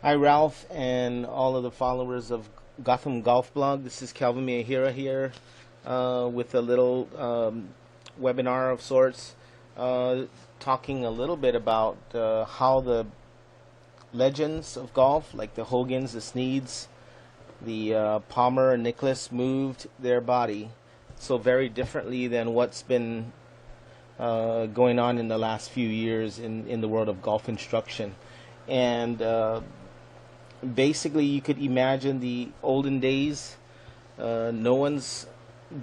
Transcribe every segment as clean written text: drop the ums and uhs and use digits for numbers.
Hi, Ralph, and all of the followers of Gotham Golf Blog. This is Kelvin Miyahira here with a little webinar of sorts, talking a little bit about how the legends of golf, like the Hogans, the Sneads, the Palmer and Nicklaus, moved their body so very differently than what's been going on in the last few years in the world of golf instruction. And basically, you could imagine the olden days. No one's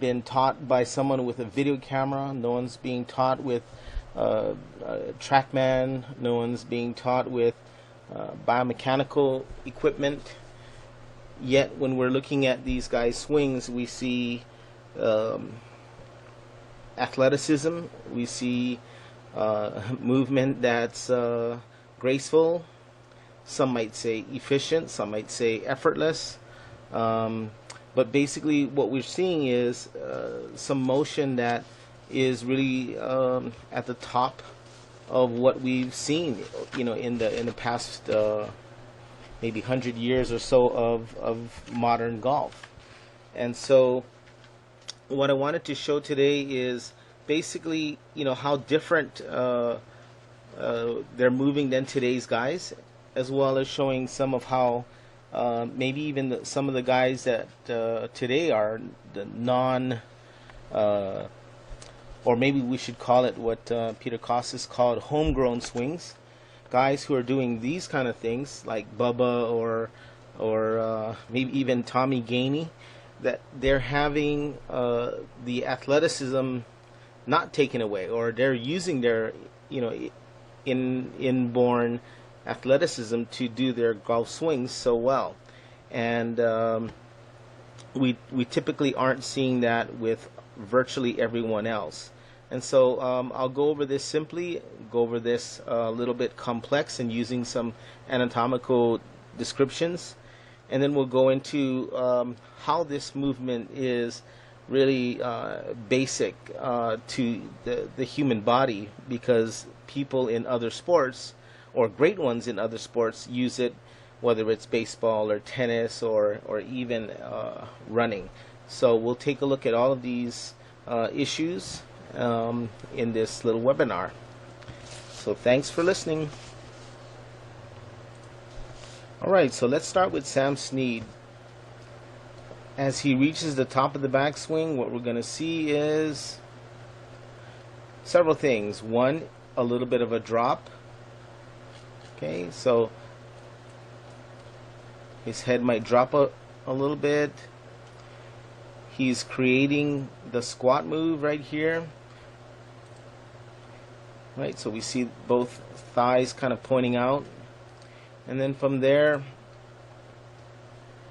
been taught by someone with a video camera. No one's being taught with a TrackMan. No one's being taught with biomechanical equipment. Yet, when we're looking at these guys' swings, we see athleticism. We see movement that's graceful. Some might say efficient, some might say effortless. But basically what we're seeing is some motion that is really at the top of what we've seen, in the past maybe 100 years or so of modern golf. And so what I wanted to show today is basically, how different they're moving than today's guys, as well as showing some of how maybe even some of the guys that today are the or maybe we should call it what Peter Kostis called homegrown swings, guys who are doing these kind of things like Bubba or maybe even Tommy Gainey, that they're having the athleticism not taken away, or they're using their inborn athleticism to do their golf swings so well. And we typically aren't seeing that with virtually everyone else. And so I'll go over this simply, go over this a little bit complex and using some anatomical descriptions, and then we'll go into how this movement is really basic to the human body, because people in other sports, or great ones in other sports, use it, whether it's baseball or tennis or even running. So we'll take a look at all of these issues in this little webinar. So thanks for listening. Alright, so let's start with Sam Snead. As he reaches the top of the backswing, what we're going to see is several things. One, a little bit of a drop. Okay, so his head might drop a little bit. He's creating the squat move right here. Right, so we see both thighs kind of pointing out. And then from there,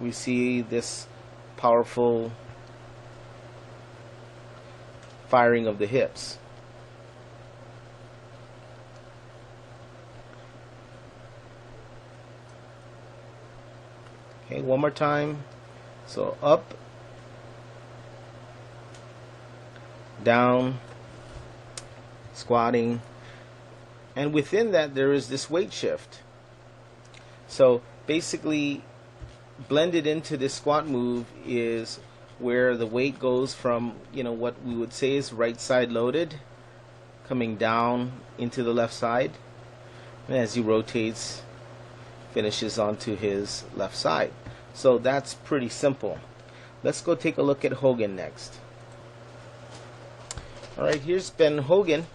we see this powerful firing of the hips. Okay, one more time. So up, down, squatting, and within that there is this weight shift. So basically, blended into this squat move is where the weight goes from, what we would say is right side loaded, coming down into the left side, and as he rotates, finishes onto his left side. So that's pretty simple. Let's go take a look at Hogan next. Alright, here's Ben Hogan.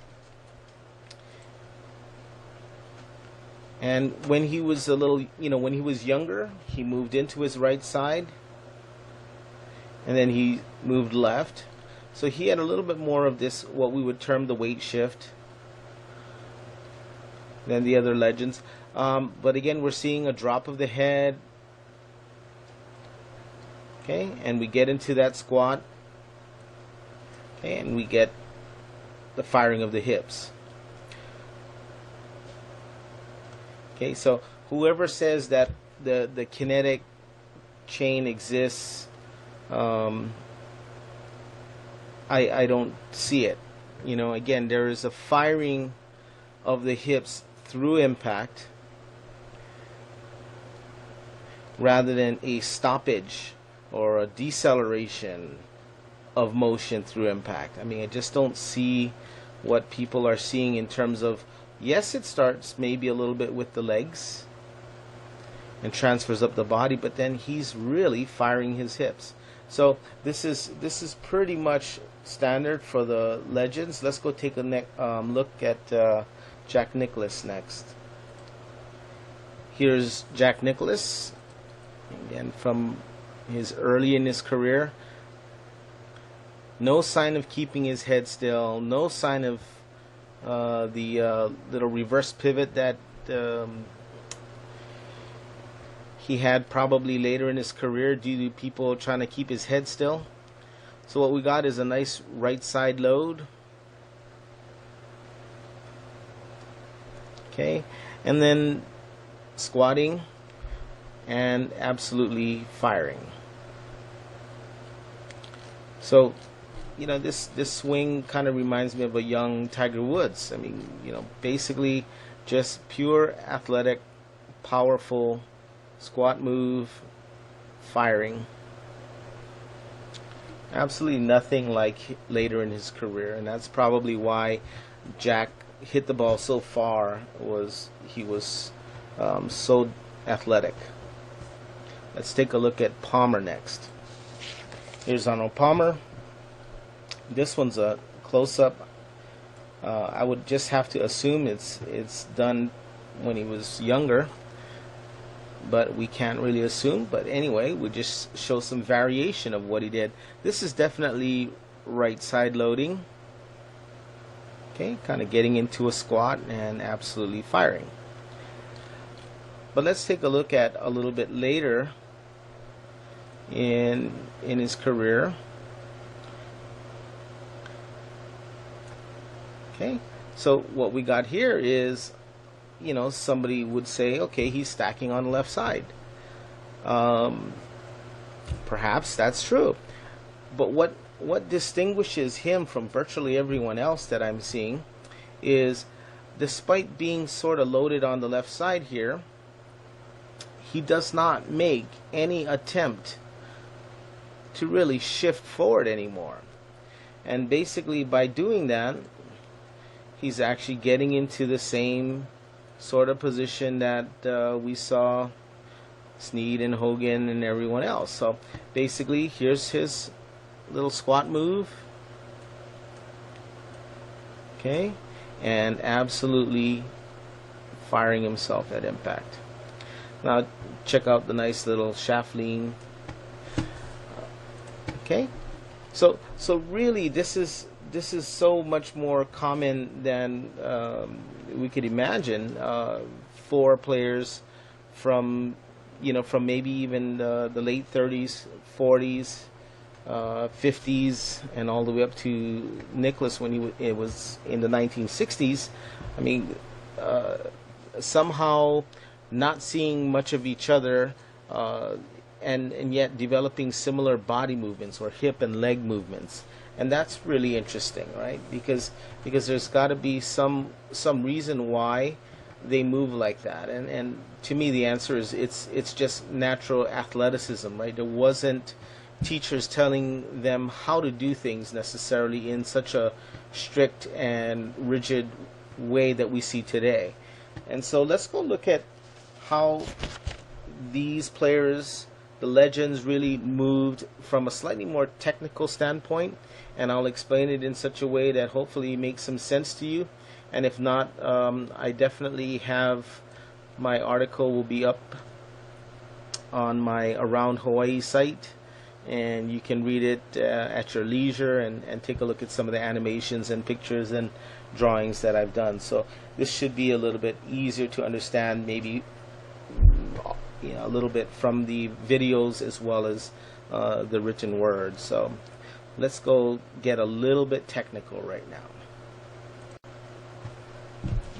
And when he was when he was younger, he moved into his right side, and then he moved left. So he had a little bit more of this, what we would term the weight shift, than the other legends. But again, we're seeing a drop of the head. Okay, and we get into that squat. Okay, and we get the firing of the hips. Okay, so whoever says that the kinetic chain exists, I don't see it. Again, there is a firing of the hips through impact, rather than a stoppage or a deceleration of motion through impact. I mean, I just don't see what people are seeing in terms of, yes, it starts maybe a little bit with the legs and transfers up the body, but then he's really firing his hips. So this is pretty much standard for the legends. Let's go take a look at Jack Nicklaus next. Here's Jack Nicklaus, again from his early in his career. No sign of keeping his head still. No sign of the little reverse pivot that he had probably later in his career due to people trying to keep his head still. So what we got is a nice right side load. Okay, and then squatting and absolutely firing. So, you know, this swing kind of reminds me of a young Tiger Woods. I mean, you know, basically just pure athletic, powerful squat move, firing. Absolutely nothing like later in his career, and that's probably why Jack hit the ball so far. He was so athletic. Let's take a look at Palmer next. Here's Arnold Palmer. This one's a close-up. I would just have to assume it's done when he was younger, but we can't really assume. But anyway, we just show some variation of what he did. This is definitely right side loading. Okay, kind of getting into a squat and absolutely firing. But let's take a look at a little bit later in his career. Okay, so what we got here is, you know, somebody would say, okay, he's stacking on the left side. Perhaps that's true. But what distinguishes him from virtually everyone else that I'm seeing is, despite being sort of loaded on the left side here, he does not make any attempt to really shift forward anymore. And basically by doing that, he's actually getting into the same sort of position that we saw Snead and Hogan and everyone else. So basically, here's his little squat move. Okay, and absolutely firing himself at impact. Now check out the nice little shaft lean. Okay, so really this is so much more common than we could imagine for players from maybe even the late 30s, 40s, 50s, and all the way up to Nicklaus when it was in the 1960s. I mean, somehow not seeing much of each other, and yet developing similar body movements or hip and leg movements. And that's really interesting, right? Because there's got to be some reason why they move like that. And to me, the answer is it's just natural athleticism, right? There wasn't teachers telling them how to do things necessarily in such a strict and rigid way that we see today. And so let's go look at how these players, the legends, really moved from a slightly more technical standpoint, and I'll explain it in such a way that hopefully makes some sense to you. And if not, I definitely have my article will be up on my Around Hawaii site, and you can read it at your leisure and take a look at some of the animations and pictures and drawings that I've done. So this should be a little bit easier to understand, maybe a little bit from the videos as well as the written words. So let's go get a little bit technical right now.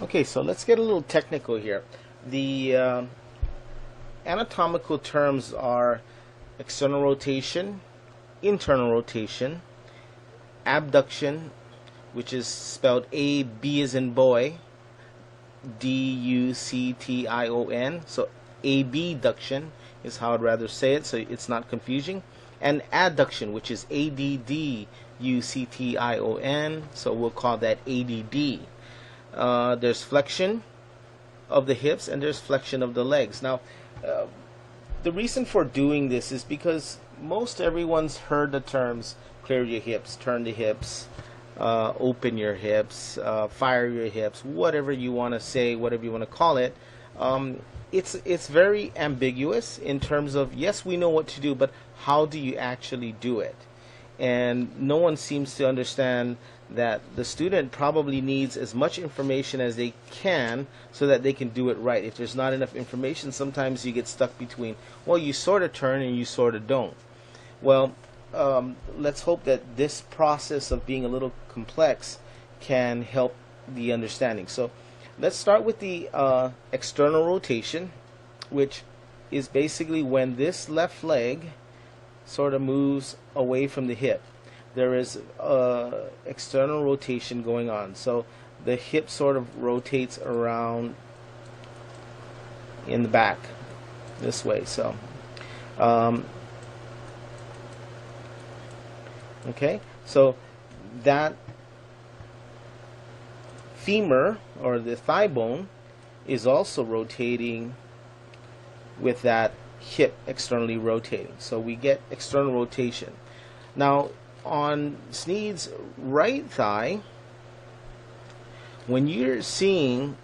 Okay, so let's get a little technical here. The anatomical terms are external rotation, internal rotation, abduction, which is spelled A-B as in boy, D-U-C-T-I-O-N, so abduction, is how I'd rather say it, so it's not confusing. And adduction, which is ADDUCTION, so we'll call that ADD. There's flexion of the hips and there's flexion of the legs. Now, the reason for doing this is because most everyone's heard the terms clear your hips, turn the hips, open your hips, fire your hips, whatever you want to say, whatever you want to call it. It's very ambiguous in terms of, yes, we know what to do, but how do you actually do it? And no one seems to understand that the student probably needs as much information as they can so that they can do it right. If there's not enough information, sometimes you get stuck between, well, you sort of turn and you sort of don't. Well, let's hope that this process of being a little complex can help the understanding. So let's start with the external rotation, which is basically when this left leg sort of moves away from the hip. There is external rotation going on. So the hip sort of rotates around in the back this way. So okay, so that femur or the thigh bone is also rotating with that hip externally rotating. So we get external rotation. Now on Snead's right thigh, when you're seeing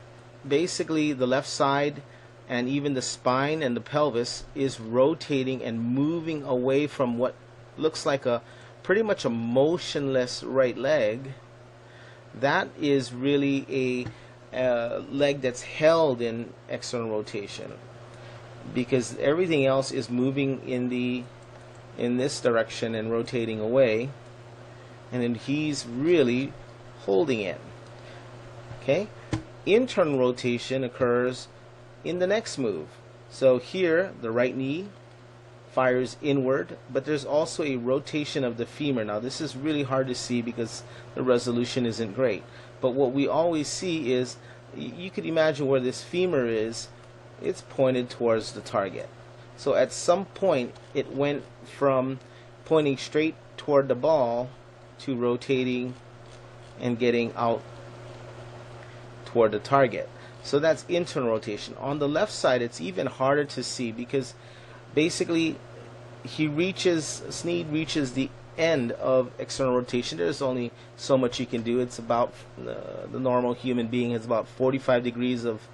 basically the left side and even the spine and the pelvis is rotating and moving away from what looks like a pretty much a motionless right leg, that is really a leg that's held in external rotation, because everything else is moving in this direction and rotating away, and then he's really holding it. Okay, internal rotation occurs in the next move. So here the right knee fires inward, but there's also a rotation of the femur. Now this is really hard to see because the resolution isn't great, but what we always see is, you could imagine where this femur is, it's pointed towards the target. So at some point it went from pointing straight toward the ball to rotating and getting out toward the target. So that's internal rotation. On the left side it's even harder to see because basically Snead reaches the end of external rotation. There's only so much you can do. It's about the normal human being has about 45 degrees of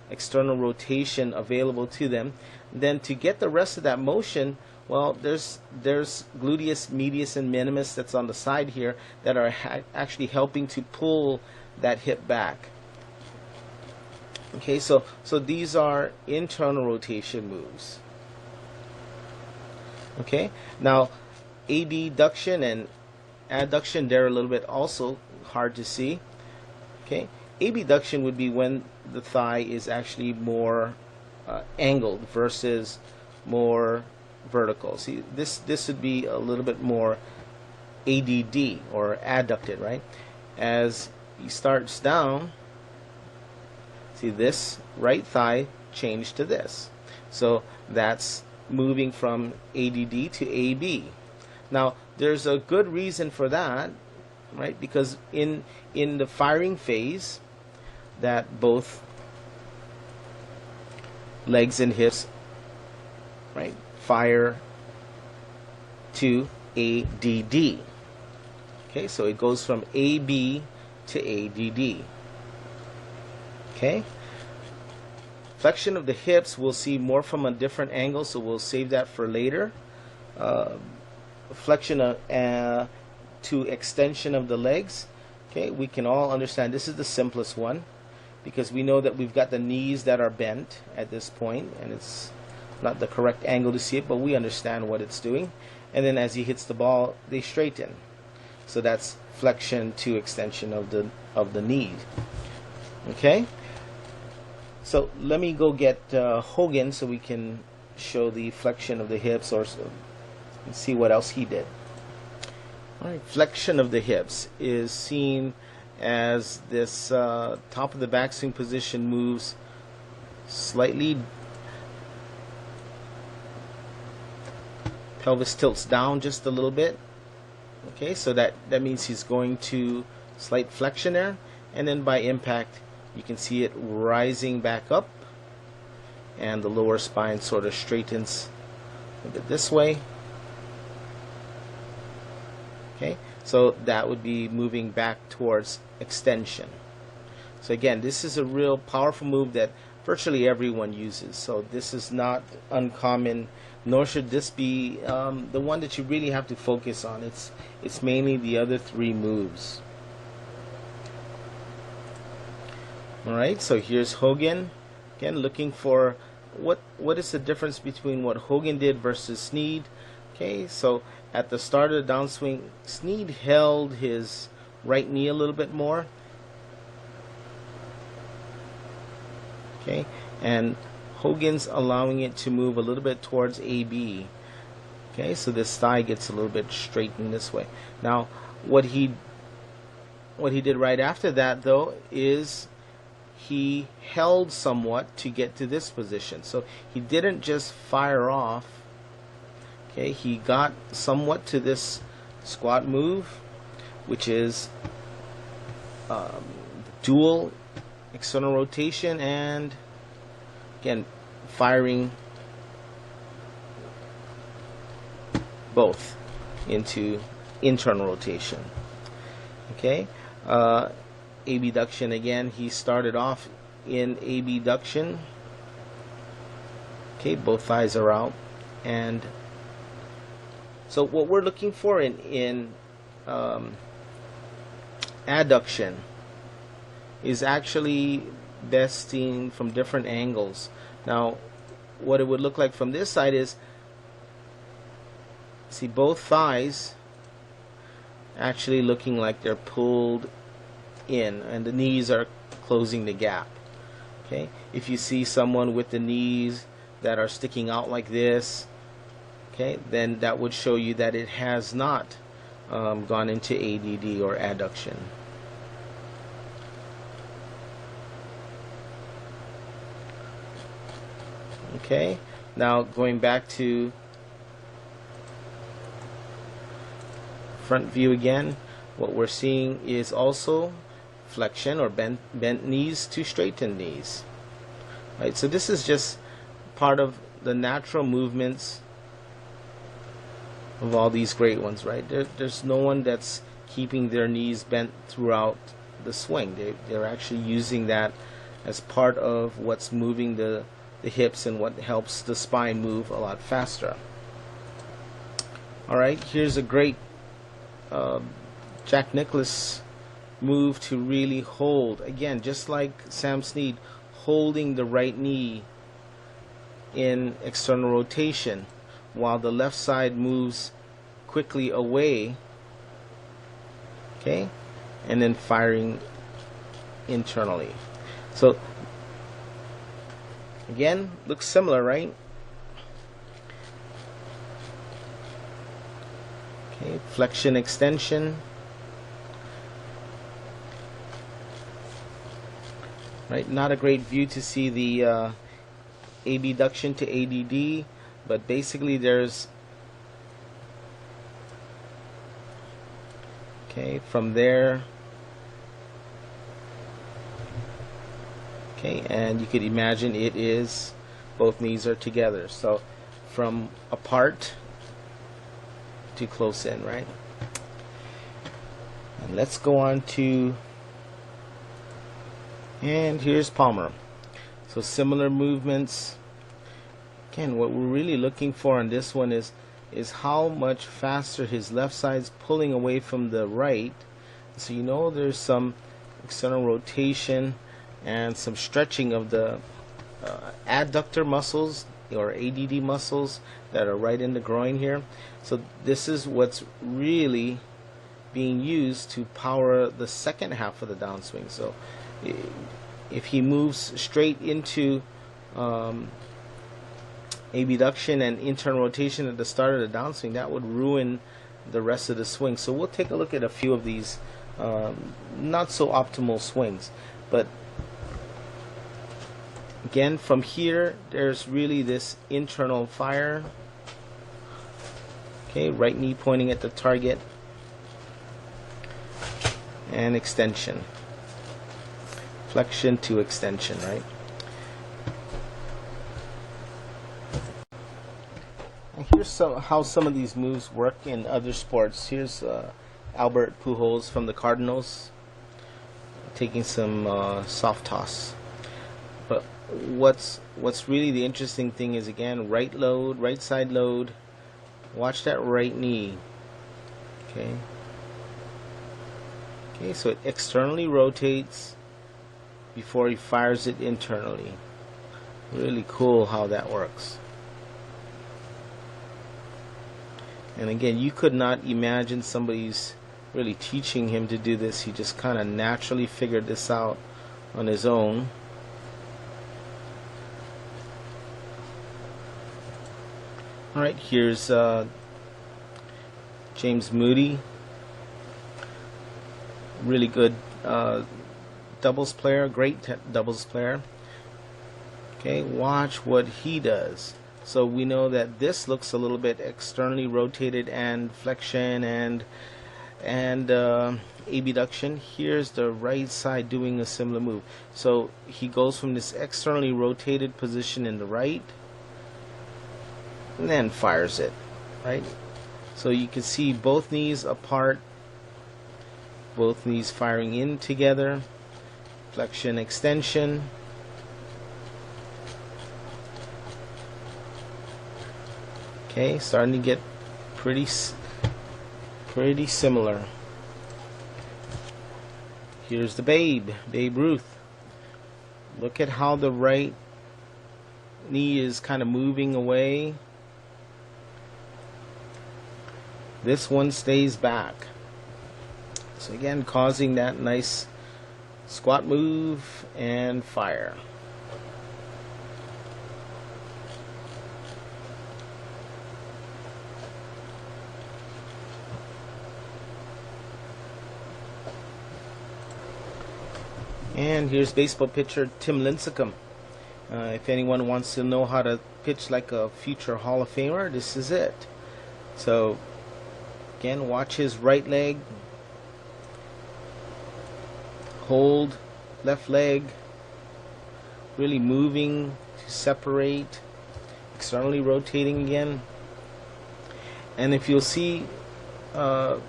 external rotation available to them. Then to get the rest of that motion, well, there's gluteus medius and minimus that's on the side here that are actually helping to pull that hip back. Okay, so these are internal rotation moves. Okay, now abduction and adduction, they're a little bit also hard to see. Okay, abduction would be when the thigh is actually more angled versus more vertical. See, this would be a little bit more ADD or adducted, right? As he starts down, see, this right thigh changed to this. So that's moving from ADD to AB. Now there's a good reason for that, right? Because in the firing phase, that both legs and hips, right, fire to ADD. Okay, so it goes from AB to ADD. Okay, flexion of the hips we'll see more from a different angle, so we'll save that for later. Flexion to extension of the legs. Okay, we can all understand this is the simplest one because we know that we've got the knees that are bent at this point, and it's not the correct angle to see it, but we understand what it's doing. And then as he hits the ball, they straighten. So that's flexion to extension of the knee. Okay. So let me go get Hogan so we can show the flexion of the hips or see what else he did. All right, flexion of the hips is seen as this top of the backswing position moves slightly pelvis tilts down just a little bit. Okay, so that means he's going to slight flexion there, and then by impact you can see it rising back up, and the lower spine sort of straightens a bit this way. Okay, so that would be moving back towards extension. So again, this is a real powerful move that virtually everyone uses. So this is not uncommon, nor should this be the one that you really have to focus on. It's mainly the other three moves. Alright, so here's Hogan. Again, looking for what is the difference between what Hogan did versus Snead. Okay, so at the start of the downswing, Snead held his right knee a little bit more. Okay, and Hogan's allowing it to move a little bit towards AB. Okay, so this thigh gets a little bit straightened this way. Now, what he did right after that, though, is he held somewhat to get to this position. So he didn't just fire off. Okay, he got somewhat to this squat move, which is dual external rotation, and again firing both into internal rotation. Okay, abduction again. He started off in abduction. Okay, both thighs are out, and so what we're looking for in adduction is actually best seen from different angles. Now, what it would look like from this side is, see both thighs actually looking like they're pulled in, and the knees are closing the gap. Okay, if you see someone with the knees that are sticking out like this, okay, then that would show you that it has not gone into ADD or adduction. Okay, now going back to front view again, what we're seeing is also flexion or bent knees to straighten knees. Right, so this is just part of the natural movements of all these great ones, right? There's no one that's keeping their knees bent throughout the swing. They're actually using that as part of what's moving the hips and what helps the spine move a lot faster. Alright, here's a great Jack Nicklaus move to really hold, again just like Sam Snead, holding the right knee in external rotation while the left side moves quickly away, okay, and then firing internally. So again, looks similar, right? Okay, flexion, extension. Right, not a great view to see the abduction to ADD, but basically there's, okay, from there, okay, and you could imagine it is, both knees are together, so from apart to close in, right? And let's go on to, and here's Palmer. So similar movements. Again, what we're really looking for on this one is how much faster his left side's pulling away from the right. So you know there's some external rotation and some stretching of the adductor muscles or ADD muscles that are right in the groin here. So this is what's really being used to power the second half of the downswing. So if he moves straight into abduction and internal rotation at the start of the downswing, that would ruin the rest of the swing. So we'll take a look at a few of these not so optimal swings. But again, from here, there's really this internal fire. Okay, right knee pointing at the target. And extension. Flexion to extension, right? And here's how some of these moves work in other sports. Here's Albert Pujols from the Cardinals taking some soft toss. But what's really the interesting thing is, again, right side load. Watch that right knee. Okay, so it externally rotates before he fires it internally. Really cool how that works. And again, you could not imagine somebody's really teaching him to do this. He just kind of naturally figured this out on his own. Alright, here's James Moody. Really good doubles player, great doubles player. Okay, watch what he does. So we know that this looks a little bit externally rotated and flexion and abduction. Here's the right side doing a similar move. So he goes from this externally rotated position in the right and then fires it, right? So you can see both knees apart, both knees firing in together, flexion, extension. Okay, starting to get pretty similar. Here's the Babe Ruth. Look at how the right knee is kind of moving away. This one stays back. So again, causing that nice squat move and fire. And here's baseball pitcher Tim Lincecum. If anyone wants to know how to pitch like a future Hall of Famer, this is it. So again, watch his right leg. Hold left leg. Really moving to separate. Externally rotating again. And if you'll see how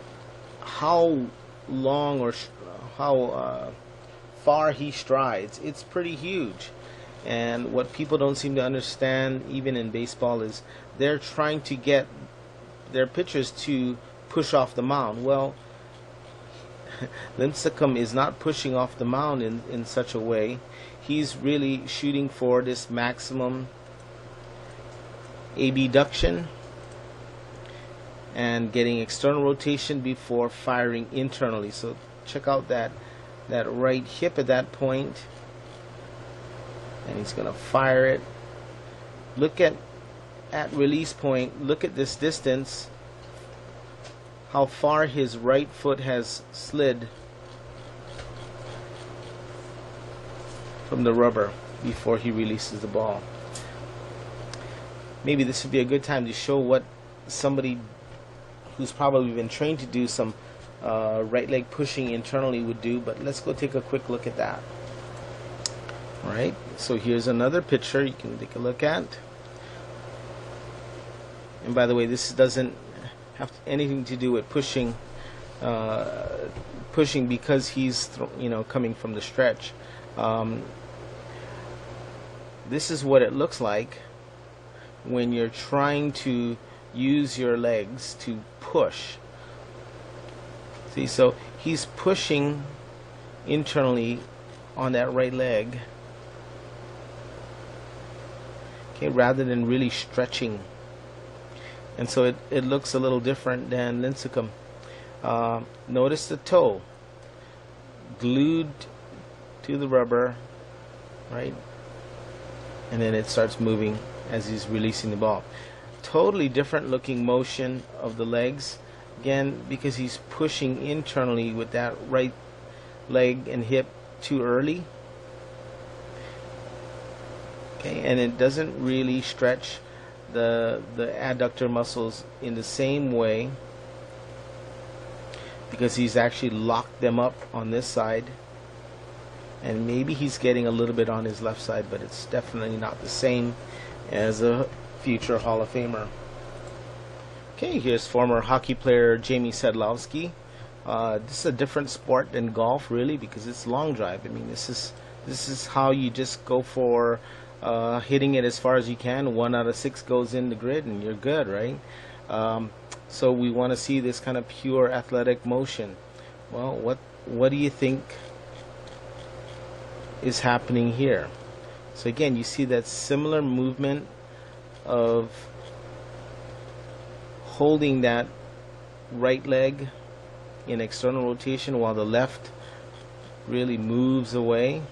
long or how far he strides, it's pretty huge. And what people don't seem to understand, even in baseball, is they're trying to get their pitchers to push off the mound. Well, Lincecum is not pushing off the mound in such a way. He's really shooting for this maximum abduction and getting external rotation before firing internally. So check out that right hip at that point, and he's going to fire it. Look at release point. Look at this distance, how far his right foot has slid from the rubber before he releases the ball. Maybe this would be a good time to show what somebody who's probably been trained to do some right leg pushing internally would do, but let's go take a quick look at that. Alright, so here's another picture you can take a look at. And by the way, this doesn't have anything to do with pushing because he's coming from the stretch. This is what it looks like when you're trying to use your legs to push. See, so he's pushing internally on that right leg, okay, rather than really stretching. And so it looks a little different than Lincecum. Notice the toe glued to the rubber, right? And then it starts moving as he's releasing the ball. Totally different looking motion of the legs. Again, because he's pushing internally with that right leg and hip too early. Okay, and it doesn't really stretch the adductor muscles in the same way, because he's actually locked them up on this side, and maybe he's getting a little bit on his left side, but it's definitely not the same as a future Hall of Famer. Okay, here's former hockey player Jamie Sedlowski. This is a different sport than golf, really, because it's long drive. I mean, this is how you just go for hitting it as far as you can. 1 out of 6 goes in the grid, and you're good, right? So we want to see this kind of pure athletic motion. Well, what do you think is happening here? So again, you see that similar movement of holding that right leg in external rotation while the left really moves away.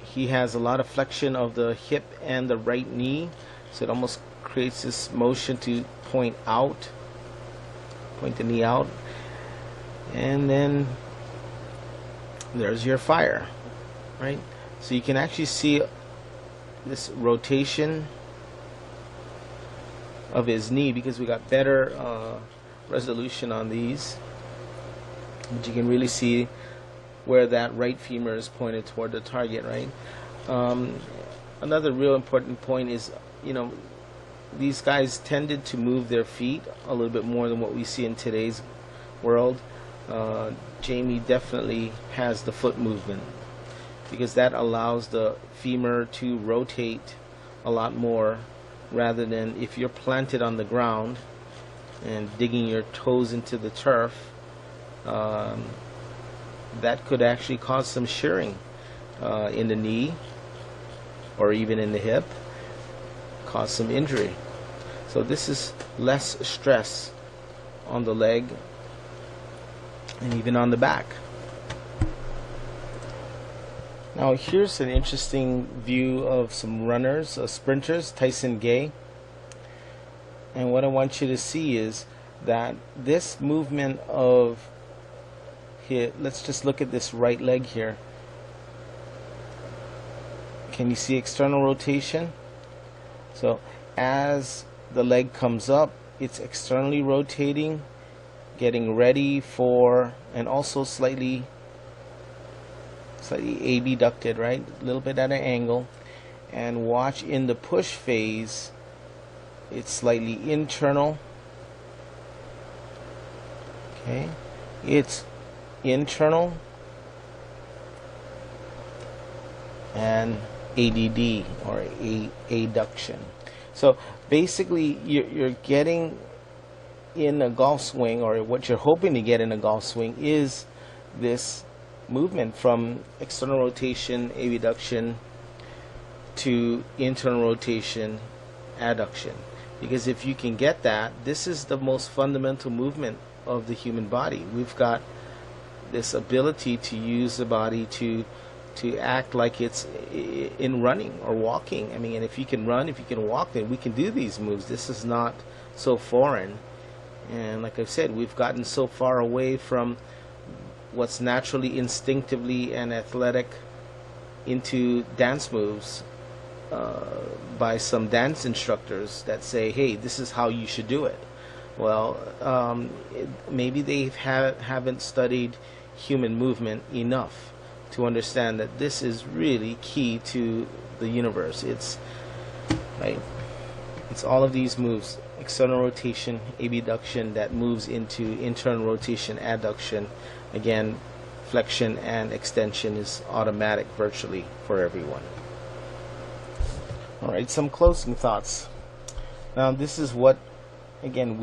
He has a lot of flexion of the hip and the right knee, so it almost creates this motion to point the knee out, and then there's your fire, right? So you can actually see this rotation of his knee, because we got better resolution on these, but you can really see where that right femur is pointed toward the target, right? Another real important point is, these guys tended to move their feet a little bit more than what we see in today's world. Jamie definitely has the foot movement, because that allows the femur to rotate a lot more, rather than if you're planted on the ground and digging your toes into the turf. That could actually cause some shearing in the knee or even in the hip, cause some injury. So this is less stress on the leg and even on the back. Now here's an interesting view of some runners, sprinters, Tyson Gay. And what I want you to see is that this movement of let's just look at this right leg here. Can you see external rotation? So as the leg comes up, it's externally rotating, getting ready for, and also slightly abducted, right? A little bit at an angle. And watch in the push phase, it's slightly internal. Okay, it's internal and ADD, or adduction. So basically you're getting in a golf swing, or what you're hoping to get in a golf swing is this movement from external rotation, abduction, to internal rotation, adduction. Because if you can get that, this is the most fundamental movement of the human body. We've got this ability to use the body to act like it's in running or walking. I mean, and if you can run, if you can walk, then we can do these moves. This is not so foreign. And like I said, we've gotten so far away from what's naturally, instinctively, and athletic into dance moves by some dance instructors that say, hey, this is how you should do it. Well, maybe they haven't studied human movement enough to understand that this is really key to the universe. It's all of these moves: external rotation, abduction, that moves into internal rotation, adduction. Again, flexion and extension is automatic virtually for everyone. All right, some closing thoughts. Now, this is what, again,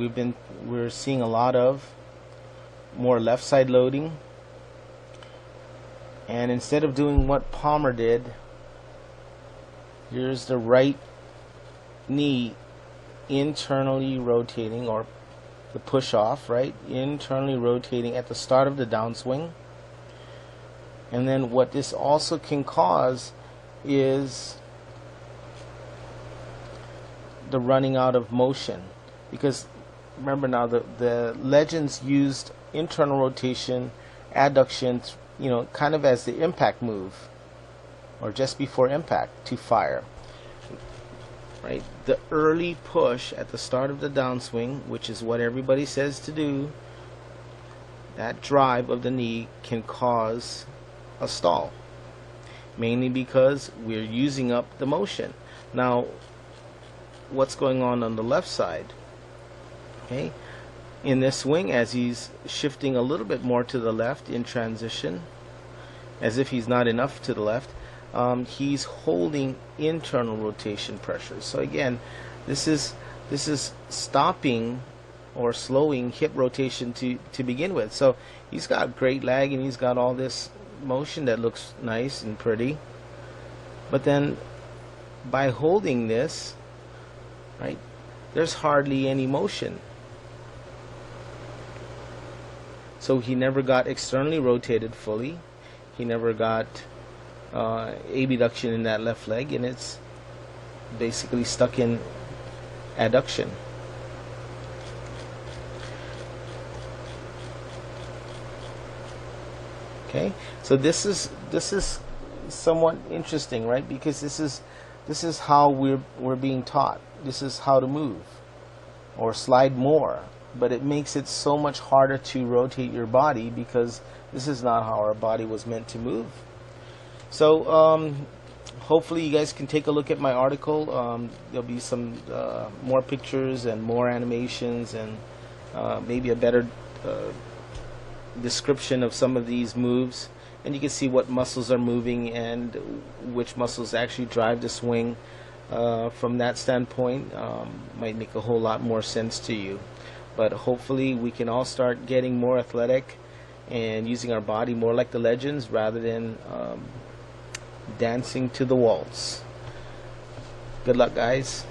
we're seeing a lot of more left side loading. And instead of doing what Palmer did, here's the right knee internally rotating, or the push off, right? Internally rotating at the start of the downswing. And then what this also can cause is the running out of motion. Because remember now, the legends used internal rotation, adduction, kind of as the impact move, or just before impact, to fire. right? The early push at the start of the downswing, which is what everybody says to do, that drive of the knee can cause a stall, mainly because we're using up the motion. Now, what's going on the left side? Okay, in this swing, as he's shifting a little bit more to the left in transition, as if he's not enough to the left, he's holding internal rotation pressure. So again, this is stopping or slowing hip rotation to begin with. So he's got great lag and he's got all this motion that looks nice and pretty, but then by holding this, right, there's hardly any motion. So he never got externally rotated fully. He never got abduction in that left leg, and it's basically stuck in adduction. Okay, so this is somewhat interesting, right? Because this is how we're being taught. This is how to move or slide more, but it makes it so much harder to rotate your body because this is not how our body was meant to move. So hopefully you guys can take a look at my article. There'll be some more pictures and more animations and maybe a better description of some of these moves, and you can see what muscles are moving and which muscles actually drive the swing. From that standpoint, might make a whole lot more sense to you. But hopefully we can all start getting more athletic and using our body more like the legends rather than dancing to the waltz. Good luck, guys.